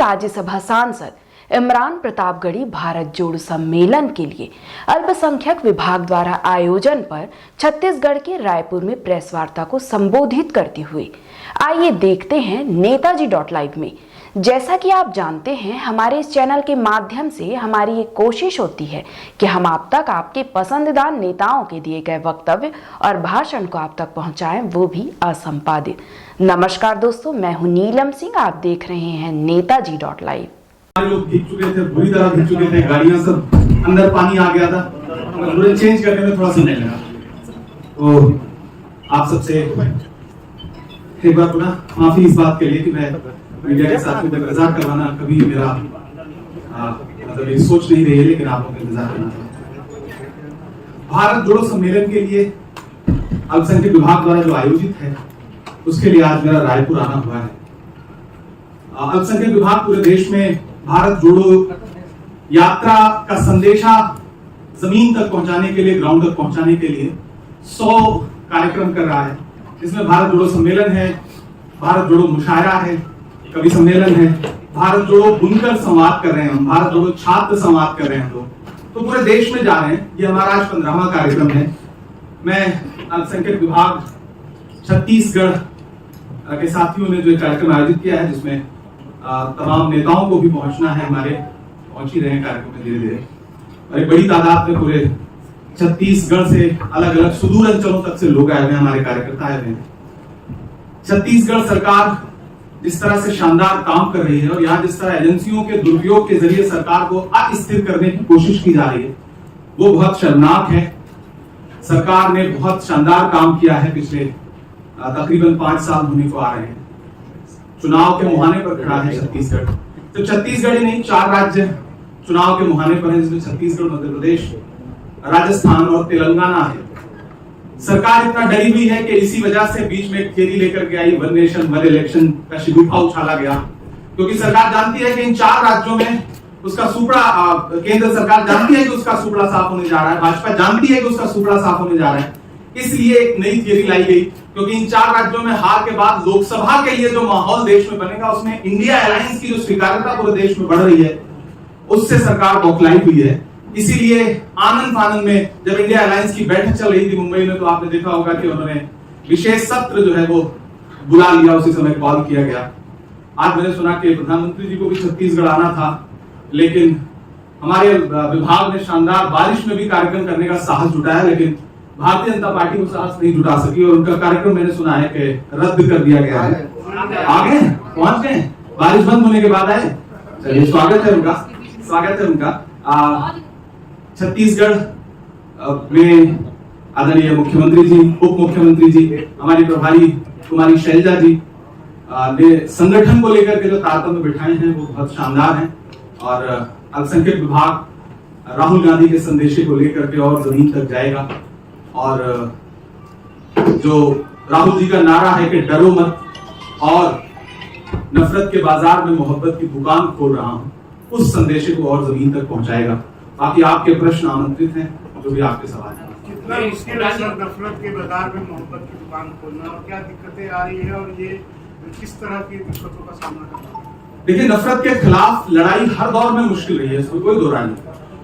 राज्यसभा सांसद इमरान प्रतापगढ़ी भारत जोड़ो सम्मेलन के लिए अल्पसंख्यक विभाग द्वारा आयोजन पर छत्तीसगढ़ के रायपुर में प्रेस वार्ता को संबोधित करते हुए। आइए देखते हैं नेताजी.live में। जैसा कि आप जानते हैं, हमारे इस चैनल के माध्यम से हमारी ये कोशिश होती है कि हम आप तक आपके पसंदीदा नेताओं के दिए गए वक्तव्य और भाषण को आप तक पहुंचाएं, वो भी असंपादित। नमस्कार दोस्तों, मैं हूं नीलम सिंह, आप देख रहे हैं नेताजी.live। लोग भीग चुके थे, बुरी तरह भीग चुके थे, गाड़ियां सब अंदर पानी आ गया था, पूरे चेंज करने में थोड़ा समय लगा। तो आप सबसे एक बार पुनः माफी इस बात के लिए कि मैं मीडिया के साथ में इंतजार करवाना कभी मेरा मतलब मेरी सोच नहीं रही है, लेकिन आप लोग इंतजार करना था। भारत जोड़ो सम्मेलन के लिए अल्पसंख्यक विभाग द्वारा जो आयोजित है, उसके लिए आज मेरा रायपुर आना हुआ है। अल्पसंख्यक विभाग पूरे देश में भारत जोड़ो यात्रा का संदेशा जमीन तक पहुंचाने के लिए, ग्राउंड तक पहुंचाने के लिए 100 कार्यक्रम कर रहा है। इसमें भारत जोड़ो सम्मेलन है, भारत जोड़ो मुशायरा है, कवि सम्मेलन है, भारत जोड़ो बुनकर संवाद कर रहे हैं हम, भारत जोड़ो छात्र संवाद कर रहे हैं हम लोग। तो पूरे देश में जा रहे हैं। ये हमारा आज 15वां कार्यक्रम है। मैं अल्पसंख्यक विभाग छत्तीसगढ़ के साथियों ने जो कार्यक्रम आयोजित किया है, जिसमें तमाम नेताओं को भी पहुंचना है, हमारे पहुंच ही रहे हैं कार्यक्रम में धीरे धीरे, और एक बड़ी तादाद में पूरे छत्तीसगढ़ से अलग अलग सुदूर अंचलों तक से लोग आए हुए हैं, हमारे कार्यकर्ता आए हुए हैं। छत्तीसगढ़ सरकार जिस तरह से शानदार काम कर रही है और यहाँ जिस तरह एजेंसियों के दुरुपयोग के जरिए सरकार को अस्थिर करने की कोशिश की जा रही है, वो बहुत शर्मनाक है। सरकार ने बहुत शानदार काम किया है। पिछले तकरीबन 5 साल होने को आ रहे हैं। चुनाव के मुहाने पर खड़ा है छत्तीसगढ़। तो छत्तीसगढ़ ही नहीं, 4 राज्य चुनाव के मुहाने पर है, जिसमें छत्तीसगढ़, मध्य प्रदेश, राजस्थान और तेलंगाना है। सरकार इतना डरी हुई है कि इसी वजह से बीच में एक थियरी लेकर के आई, वन नेशन वन इलेक्शन का शिगुफा उछाला गया, क्योंकि सरकार जानती है कि इन 4 राज्यों में उसका सुपड़ा, केंद्र सरकार जानती है कि उसका सुपड़ा साफ होने जा रहा है, भाजपा जानती है कि उसका सुपड़ा साफ होने जा रहा है। इसलिए एक नई थियरी लाई गई, क्योंकि इन 4 राज्यों में हार के बाद लोकसभा के लिए जो माहौल देश में बनेगा, उसमें इंडिया अलायंस की जो स्वीकार्यता पूरे देश में बढ़ रही है, उससे सरकार बौखलाई हुई है। इसीलिए आनंद फानंद में जब इंडिया अलायंस की बैठक चल रही थी मुंबई में, तो आपने देखा होगा कि उन्होंने विशेष सत्र जो है वो बुला लिया, उसी समय कॉल किया गया। आज मैंने सुना कि प्रधानमंत्री जी को भी छत्तीसगढ़ आना था, लेकिन हमारे विभाग ने शानदार बारिश में भी कार्यक्रम करने का साहस जुटाया, लेकिन भारतीय जनता पार्टी को साहस नहीं जुटा सकी और उनका कार्यक्रम मैंने सुना है कि रद्द कर दिया गया है। आगे पहुंच गए, बारिश बंद होने के बाद आए। चलिए, स्वागत है उनका। छत्तीसगढ़ में आदरणीय मुख्यमंत्री जी, उप मुख्यमंत्री जी, हमारी प्रभारी कुमारी शैलजा जी ने संगठन को लेकर के जो तारतम्य बिठाए हैं, वो बहुत शानदार हैं। और अल्पसंख्यक विभाग राहुल गांधी के संदेश को लेकर के और जमीन तक जाएगा। और जो राहुल जी का नारा है कि डरो मत और नफरत के बाजार में मोहब्बत की दुकान खोल रहा हूं, उस संदेश को और जमीन तक पहुंचाएगा। बाकी आपके प्रश्न आमंत्रित हैं, जो भी आपके सवाल हैं। कितना मुश्किल है सर नफरत के बाजार में मोहब्बत की दुकान खोलना, और क्या दिक्कतें आ रही है और ये किस तरह की दिक्कतों का सामना करना है? देखिए, नफरत के खिलाफ लड़ाई हर दौर में मुश्किल रही है, इसमें कोई दो राय नहीं,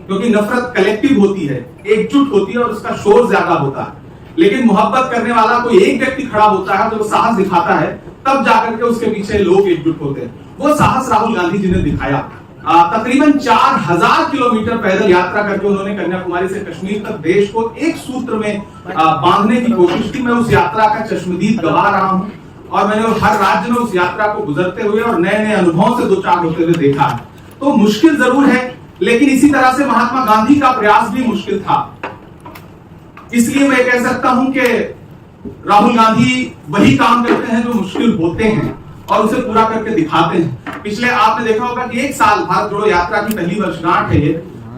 क्योंकि नफरत कलेक्टिव होती है, एकजुट होती है और उसका शोर ज्यादा होता है। लेकिन मोहब्बत करने वाला कोई एक व्यक्ति खड़ा होता है, जो साहस दिखाता है, तब जाकर के उसके पीछे लोग एकजुट होते हैं। वो साहस राहुल गांधी जी ने दिखाया। तकरीबन 4000 किलोमीटर पैदल यात्रा करके उन्होंने कन्याकुमारी से कश्मीर तक देश को एक सूत्र में बांधने की कोशिश की। मैं उस यात्रा का चश्मदीद गवा रहा हूं और मैंने हर राज्य में उस यात्रा को गुजरते हुए और नए नए अनुभवों से 2-4 होते हुए देखा है। तो मुश्किल जरूर है, लेकिन इसी तरह से महात्मा गांधी का प्रयास भी मुश्किल था। इसलिए मैं कह सकता हूं कि राहुल गांधी वही काम करते हैं जो मुश्किल होते हैं और उसे पूरा करके दिखाते हैं। पिछले आपने देखा होगा कि 1 साल भारत जोड़ो यात्रा की पहली वर्षगांठ है ये,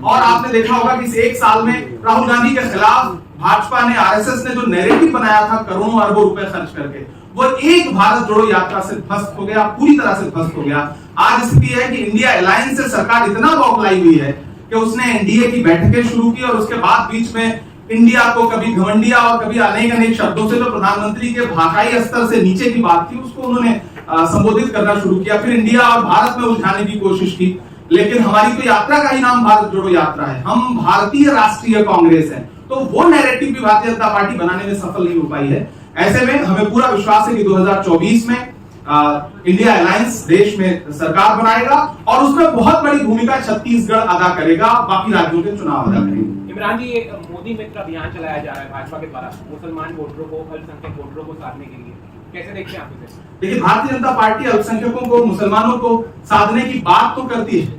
और आपने देखा होगा कि इस 1 साल में राहुल गांधी के खिलाफ भाजपा ने, आरएसएस ने जो नैरेटिव बनाया था करोड़ों अरबों रुपए खर्च करके, वो एक भारत जोड़ो यात्रा से ध्वस्त हो गया, पूरी तरह से ध्वस्त हो गया। आज स्थिति है कि इंडिया अलायंस से सरकार इतना बौखलाई हुई है कि उसने एनडीए की बैठकें शुरू की और उसके बाद बीच में इंडिया को कभी घमंडिया और कभी अनेक अनेक शब्दों से जो प्रधानमंत्री के भाषाई स्तर से नीचे की बात थी, उसको उन्होंने संबोधित करना शुरू किया, फिर इंडिया और भारत में उलझाने की कोशिश की। लेकिन हमारी तो यात्रा का ही नाम भारत जोड़ो यात्रा है, हम भारतीय राष्ट्रीय कांग्रेस हैं, तो वो नैरेटिव भी भारतीय जनता पार्टी बनाने में सफल नहीं हो पाई है। ऐसे में हमें पूरा विश्वास है कि 2024 में इंडिया अलायंस देश में सरकार बनाएगा और उसमें बहुत बड़ी भूमिका छत्तीसगढ़ अदा करेगा, बाकी राज्यों के चुनाव अदा करेंगे। इमरान जी, ये मोदी मित्र अभियान चलाया जा रहा है भाजपा के द्वारा मुसलमान वोटरों को, अल्पसंख्यक वोटरों को साधने के लिए, कैसे देखते हैं आप इसे? देखिए, भारतीय जनता पार्टी अल्पसंख्यकों को, मुसलमानों को साधने की बात तो करती है,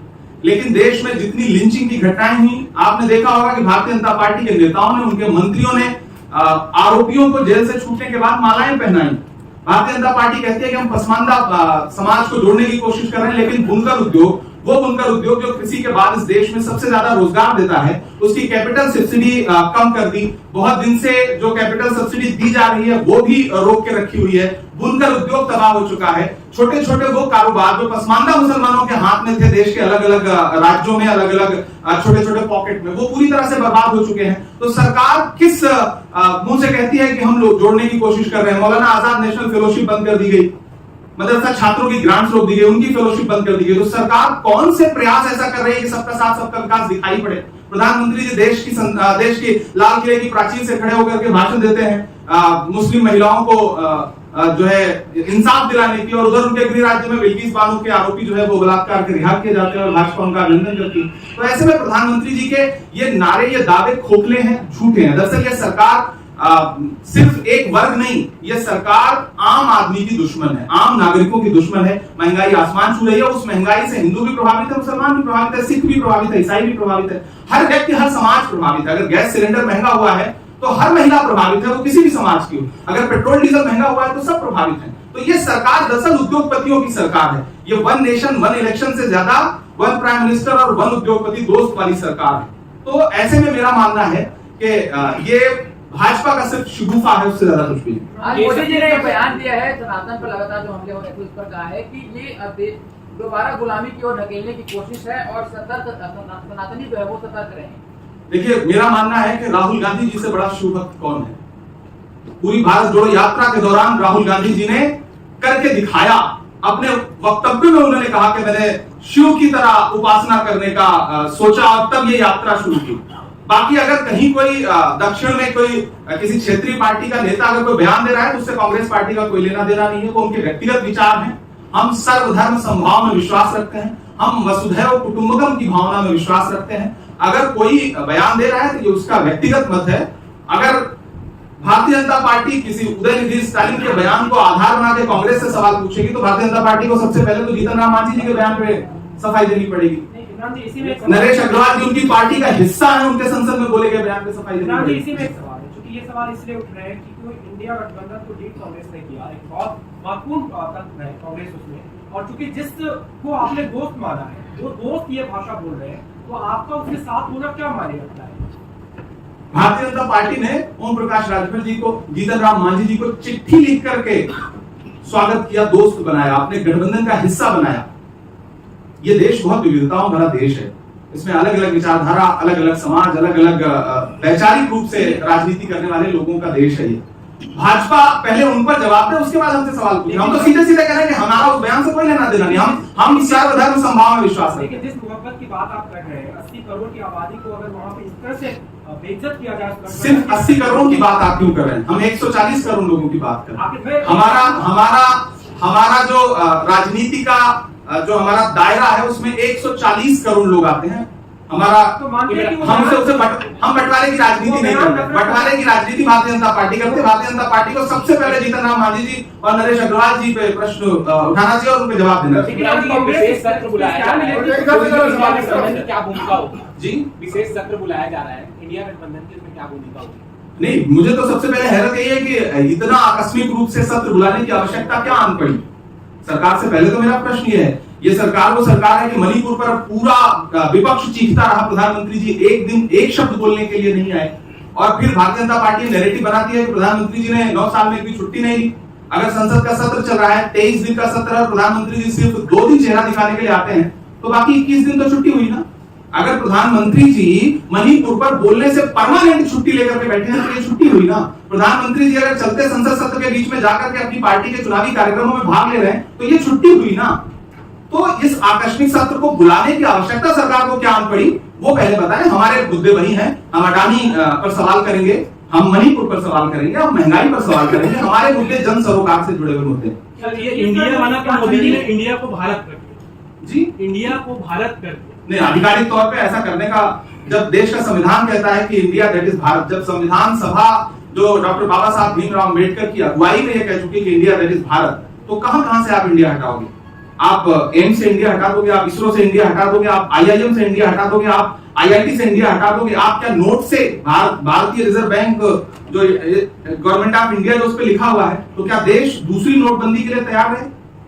लेकिन देश में जितनी लिंचिंग की घटनाएं हुई, आपने देखा होगा कि भारतीय जनता पार्टी के नेताओं ने, उनके मंत्रियों ने आरोपियों को जेल से छूटने के बाद मालाएं पहनाई। भारतीय जनता पार्टी कहती है कि हम पसमानदा समाज को जोड़ने की कोशिश कर रहे हैं, लेकिन बुनकर उद्योग, वो बुनकर उद्योग जो कृषि के बाद इस देश में सबसे ज्यादा रोजगार देता है, उसकी कैपिटल सब्सिडी कम कर दी। बहुत दिन से जो कैपिटल सब्सिडी दी जा रही है वो भी रोक के रखी हुई है। बुनकर उद्योग तबाह हो चुका है। छोटे छोटे वो कारोबार जो पसमानदा मुसलमानों के हाथ में थे देश के अलग अलग राज्यों में, अलग अलग छोटे छोटे पॉकेट में, वो पूरी तरह से बर्बाद हो चुके हैं। तो सरकार किस मुंह से कहती है कि हम लोग जोड़ने की कोशिश कर रहे हैं? मौलाना आजाद नेशनल फेलोशिप बंद कर दी गई, मदरसा छात्रों की ग्रांट्स रोक दी गई, उनकी फेलोशिप बंद कर दी गई। तो सरकार कौन से प्रयास ऐसा कर रही है कि सबका साथ सबका विकास दिखाई पड़े? प्रधानमंत्री जी देश की लाल किले की प्राचीर से खड़े होकर के भाषण देते हैं मुस्लिम महिलाओं को जो है इंसाफ दिलाने की, और उधर उनके गृह राज्य में बिल्किस बानो के आरोपी जो है वो बलात्कार के रिहा किए जाते हैं और भाजपा उनका अभिनंदन करती है। तो ऐसे में प्रधानमंत्री जी के ये नारे, ये दावे खोखले हैं, झूठे हैं। दरअसल ये सरकार सिर्फ एक वर्ग नहीं, ये सरकार आम आदमी की दुश्मन है, आम नागरिकों की दुश्मन है। महंगाई आसमान छू रही है, उस महंगाई से हिंदू भी प्रभावित है, मुसलमान भी प्रभावित है, सिख भी प्रभावित है, ईसाई भी प्रभावित है, हर व्यक्ति, हर समाज प्रभावित है। अगर गैस सिलेंडर महंगा हुआ है तो हर महिला प्रभावित है, वो किसी भी समाज की हो। अगर पेट्रोल डीजल महंगा हुआ है तो सब प्रभावित है। तो ये सरकार दरअसल उद्योगपतियों की सरकार है। ये वन नेशन वन इलेक्शन से ज्यादा वन प्राइम मिनिस्टर और वन उद्योगपति दोस्त वाली सरकार है। तो ऐसे में मेरा मानना है कि ये भाजपा का सिर्फ शगुफा है, उससे ज्यादा कुछ भी नहीं। आज मोदी जी ने बयान दिया है, सनातन पर लगातार जो हमले हो रहे थे उस पर कहा है कि ये दोबारा गुलामी की ओर ढकेलने की कोशिश है और सनातनी जो है वो सतर्क रहे। देखिए, मेरा मानना है कि राहुल गांधी जी से बड़ा शिव भक्त कौन है? पूरी भारत जोड़ो यात्रा के दौरान राहुल गांधी जी ने करके दिखाया। अपने वक्तव्य में उन्होंने कहा कि मैंने शिव की तरह उपासना करने का सोचा और तब ये यात्रा शुरू की। बाकी अगर कहीं कोई दक्षिण में कोई किसी क्षेत्रीय पार्टी का नेता अगर कोई बयान दे रहा है तो उससे कांग्रेस पार्टी का कोई लेना देना नहीं है, वो उनके व्यक्तिगत विचार हैं। हम सर्वधर्म समभाव में विश्वास रखते हैं, हम वसुधैव कुटुंबकम की भावना में विश्वास रखते हैं। अगर कोई बयान दे रहा है तो ये उसका व्यक्तिगत मत है। अगर भारतीय जनता पार्टी किसी उदयनिधि स्टालिन के बयान को आधार बना के कांग्रेस से सवाल पूछेगी तो भारतीय जनता पार्टी को सबसे पहले तो जीतन राम मांझी जी के बयान पे सफाई देनी पड़ेगी। नरेश अग्रवाल जी उनकी पार्टी का हिस्सा है, उनके संसद में बोले गए बयान पे सफाई देनी पड़ेगी। इसी में एक सवाल है, क्योंकि ये सवाल इसलिए उठ रहे हैं कि इंडिया गठबंधन को लीड कांग्रेस ने किया, एक बहुत महत्वपूर्ण तंत्र है कांग्रेस उसमें, और चूंकि जिसको आपने दोस्त माना है, वो दोस्त ये भाषा बोल रहे हैं, तो आपका उसके साथ होना क्या माने लगता है? भारतीय जनता पार्टी ने ओम प्रकाश राजभर जी को, जीतन राम मांझी जी को चिट्ठी लिख करके स्वागत किया, दोस्त बनाया, अपने गठबंधन का हिस्सा बनाया। ये देश बहुत विविधताओं भरा देश है, इसमें अलग अलग विचारधारा, अलग अलग समाज, अलग अलग वैचारिक रूप से राजनीति करने वाले लोगों का देश है ये। भाजपा पहले उन पर जवाब दे, उसके बाद हमसे सवाल पूछे। हम तो सीधे सीधे कह रहे हैं कि हमारा उस बयान से कोई लेना देना नहीं, हम सर्वधर्म समभाव में विश्वास रखते हैं। जिस मोहब्बत की बात आप कर रहे हैं, 80 करोड़ की आबादी को अगर वहां पे इस तरह से बेइज्जत किया जाए, सिर्फ 80 करोड़ की बात आप क्यों कर रहे हैं? हम 140 करोड़ लोगों की बात कर रहे हैं। हमारा जो राजनीति का जो हमारा दायरा है उसमें 140 करोड़ लोग आते हैं। हमारा तो हम बंटवारे की राजनीति नहीं करते। बंटवारे की राजनीति भारतीय जनता पार्टी करते। भारतीय जनता पार्टी को सबसे पहले जीतन राम मांझी जी और नरेश अग्रवाल जी पे प्रश्न उठाना चाहिए और उनके जवाब देना चाहिए। विशेष सत्र बुलाया जा रहा है, क्या भूमिका होगी? जी, विशेष सत्र बुलाया जा रहा है, इंडिया गठबंधन की इसमें क्या भूमिका होगी? नहीं, मुझे तो सबसे पहले हैरत यही है कि इतना आकस्मिक रूप से सत्र बुलाने की आवश्यकता क्या आन पड़ी सरकार से? पहले तो मेरा प्रश्न ये है, ये सरकार वो सरकार है कि मणिपुर पर पूरा विपक्ष चीखता रहा, प्रधानमंत्री जी एक दिन एक शब्द बोलने के लिए नहीं आए, और फिर भारतीय जनता पार्टी नैरेटिव बनाती है कि प्रधानमंत्री जी ने 9 साल में कोई छुट्टी नहीं ली। अगर संसद का सत्र चल रहा है, 23 दिन का सत्र है, प्रधानमंत्री जी सिर्फ 2 दिन चेहरा दिखाने के लिए आते हैं, तो बाकी 21 दिन तो छुट्टी हुई ना। अगर प्रधानमंत्री जी मणिपुर पर बोलने से परमानेंट छुट्टी लेकर के बैठे हैं तो ये छुट्टी हुई ना। प्रधानमंत्री जी अगर चलते संसद सत्र के बीच में जाकर के अपनी पार्टी के चुनावी कार्यक्रमों में भाग ले रहे हैं तो ये छुट्टी हुई ना। तो इस आकस्मिक सत्र को बुलाने की आवश्यकता सरकार को क्या आन पड़ी, वो पहले बताएं। हमारे मुद्दे वही हैं, हम अडानी पर सवाल करेंगे, हम मणिपुर पर सवाल करेंगे, हम महंगाई पर सवाल करेंगे। हमारे मुद्दे जन सरोकार से जुड़े हुए मुद्दे। सर ये इंडिया वाला क्या मोदी जी ने इंडिया को भारत कर दिया जी, इंडिया को भारत कर दिया। नहीं, आधिकारिक तौर पे ऐसा करने का, जब देश का संविधान कहता है कि इंडिया दैट इज भारत, जब संविधान सभा जो डॉक्टर बाबा साहब भीमराव अम्बेडकर की अगुवाई में ये कह चुकी कि इंडिया दैट इज भारत, तो कहां से आप इंडिया हटाओगे? आप एम्स से इंडिया हटा दोगे, आप इसरो से इंडिया हटा दोगे, आप IIM से इंडिया हटा दोगे, आप IIT से इंडिया हटा दोगे, आप क्या नोट से भारतीय रिजर्व बैंक जो गवर्नमेंट ऑफ इंडिया जो उस पर लिखा हुआ है, तो क्या देश दूसरी नोटबंदी के लिए तैयार है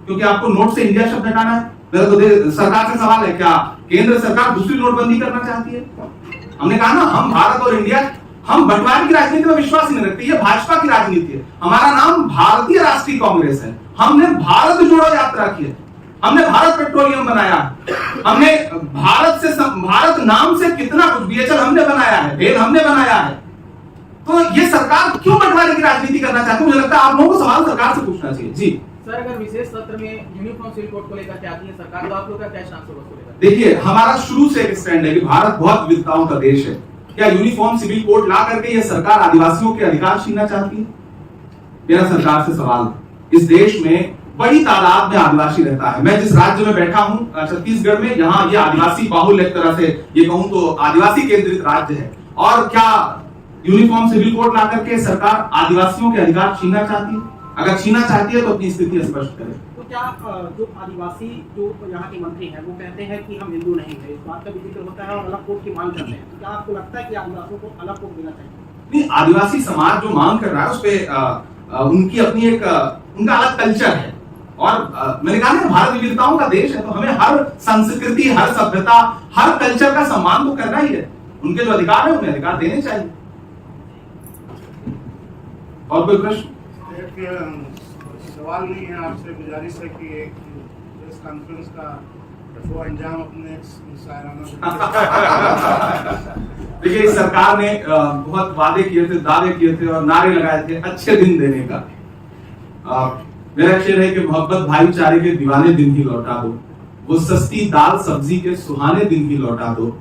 क्योंकि आपको नोट से इंडिया शब्द हटाना है? मेरा तो सरकार से सवाल है, क्या केंद्र सरकार दूसरी नोटबंदी करना चाहती है? हमने कहा ना, हम भारत और इंडिया, हम बंटवारे की राजनीति में विश्वास ही नहीं रखते। ये भाजपा की राजनीति है। हमारा नाम भारतीय राष्ट्रीय कांग्रेस है। हमने भारत जोड़ो यात्रा की है, हमने भारत पेट्रोलियम बनाया, हमने भारत नाम से कितना कुछ, BHL हमने बनाया है, भेल हमने बनाया है। तो ये सरकार क्यों बंटवारे की राजनीति करना चाहती है? मुझे लगता है आप लोगों को सवाल सरकार से पूछना चाहिए। जी सर, अगर विशेष सत्र में यूनिफॉर्म सिविल कोड को लेकर के आती है सरकार, तो आप लोग का क्या स्टैंड होगा? देखिए, हमारा शुरू से एक स्टैंड है कि भारत बहुत विविधताओं का देश है। क्या यूनिफॉर्म सिविल कोड ला करके ये सरकार आदिवासियों के अधिकार छीनना चाहती है? मेरा सरकार से सवाल है। इस देश में बड़ी तादाद में आदिवासी रहता है। मैं जिस राज्य में बैठा हूं, छत्तीसगढ़ में, यहाँ ये आदिवासी बाहुल्य एक तरह से ये कहूं तो आदिवासी केंद्रित राज्य है। और क्या यूनिफॉर्म सिविल कोड ला करके सरकार आदिवासियों के अधिकार छीनना चाहती है? अगर छीनना चाहती है तो अपनी स्थिति स्पष्ट करे। तो क्या जो आदिवासी जो यहाँ के मंत्री हैं वो कहते हैं कि हम हिंदू नहीं है, इस बात का भी जिक्र होता है और अलग कोड की मांग करते हैं, तो क्या आपको लगता है कि आदिवासियों को अलग कोड देना चाहिए? नहीं, आदिवासी समाज जो मांग कर रहा है उस पे उनकी अपनी एक उनका अलग कल्चर है। और मैंने कहा ना, भारत विविधताओं का देश है, तो हमें हर संस्कृति, हर सभ्यता, हर कल्चर का सम्मान तो करना ही है। उनके जो अधिकार है उन्हें अधिकार देने चाहिए। और कोई प्रश्न? सवाल नहीं है, आपसे गुजारिश है कि एक प्रेस कॉन्फ्रेंस का वो अंजाम अपने देखिए, इस सरकार ने बहुत वादे किए थे, दावे किए थे और नारे लगाए थे अच्छे दिन देने का। मेरा शेर है कि मोहब्बत भाईचारे के दीवाने दिन ही लौटा दो, वो सस्ती दाल सब्जी के सुहाने दिन ही लौटा दो।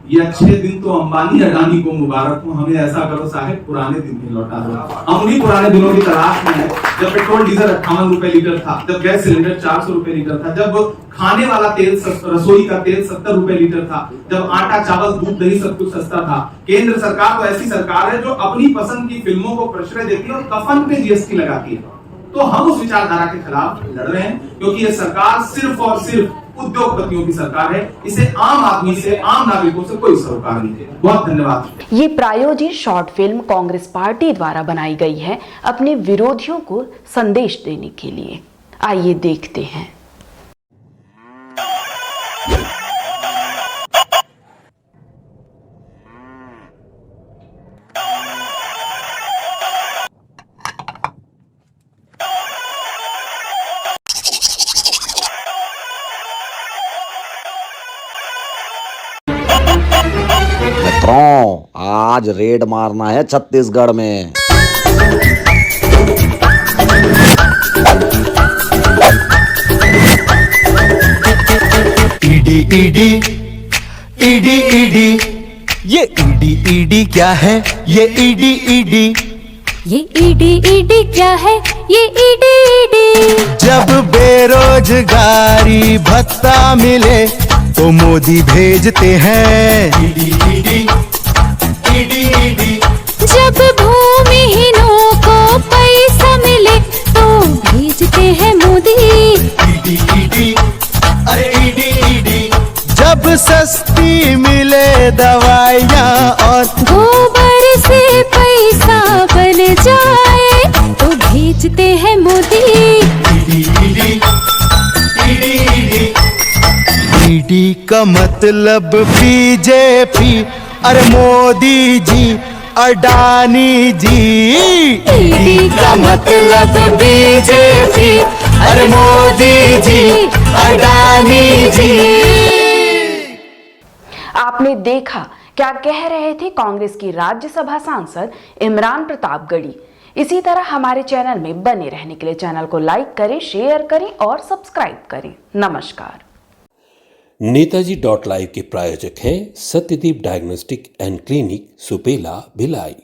ये अच्छे दिन तो अंबानी अडानी को मुबारक हो, हमें ऐसा करो साहब पुराने दिन ही लौटा दो। हम उन्हीं पुराने दिनों की तलाश में हैं, जब पेट्रोल डीजल 58 रुपए लीटर था, जब गैस सिलेंडर 400 रुपए लीटर था, जब खाने वाला तेल, रसोई का तेल 70 रुपए लीटर था, जब आटा चावल दूध दही सब कुछ सस्ता था। केंद्र सरकार तो ऐसी सरकार है जो अपनी पसंद की फिल्मों को प्रश्रय देती है और कफन पे GST लगाती है। तो हम उस विचारधारा के खिलाफ लड़ रहे हैं, क्योंकि ये सरकार सिर्फ और सिर्फ उद्योगपतियों की सरकार है। इसे आम आदमी से, आम नागरिकों से कोई सरोकार नहीं है। बहुत धन्यवाद। ये प्रायोजित शॉर्ट फिल्म कांग्रेस पार्टी द्वारा बनाई गई है अपने विरोधियों को संदेश देने के लिए। आइए देखते हैं। मित्रों, आज रेड मारना है छत्तीसगढ़ में। ईडी ईडी ईडी ईडी, ये ईडी ईडी क्या है? ये ईडी ईडी, ये ईडी ईडी क्या है? ये ईडी ईडी। जब बेरोजगारी भत्ता मिले तो मोदी भेजते हैं ईडी ईडी ईडी ईडी। जब भूमिहीनों को पैसा मिले तो भेजते हैं मोदी ईडी ईडी, अरे ईडी ईडी। जब सस्ती मिले दवाइयाँ और गोबर से पैसा बन जाए तो भेजते हैं Modi ED ED ED ED. ED का मतलब बीजेपी, अरे मोदी जी, अडानी जी। ईडी का मतलब बीजेपी, अरे मोदी जी, अडानी जी। आप आपने देखा क्या कह रहे थे कांग्रेस की राज्यसभा सांसद इमरान प्रतापगढ़ी। इसी तरह हमारे चैनल में बने रहने के लिए चैनल को लाइक करें, शेयर करें और सब्सक्राइब करें। नमस्कार। नेताजी .live के प्रायोजक हैं Satyadeep diagnostic and clinic, Supela, Bhilai.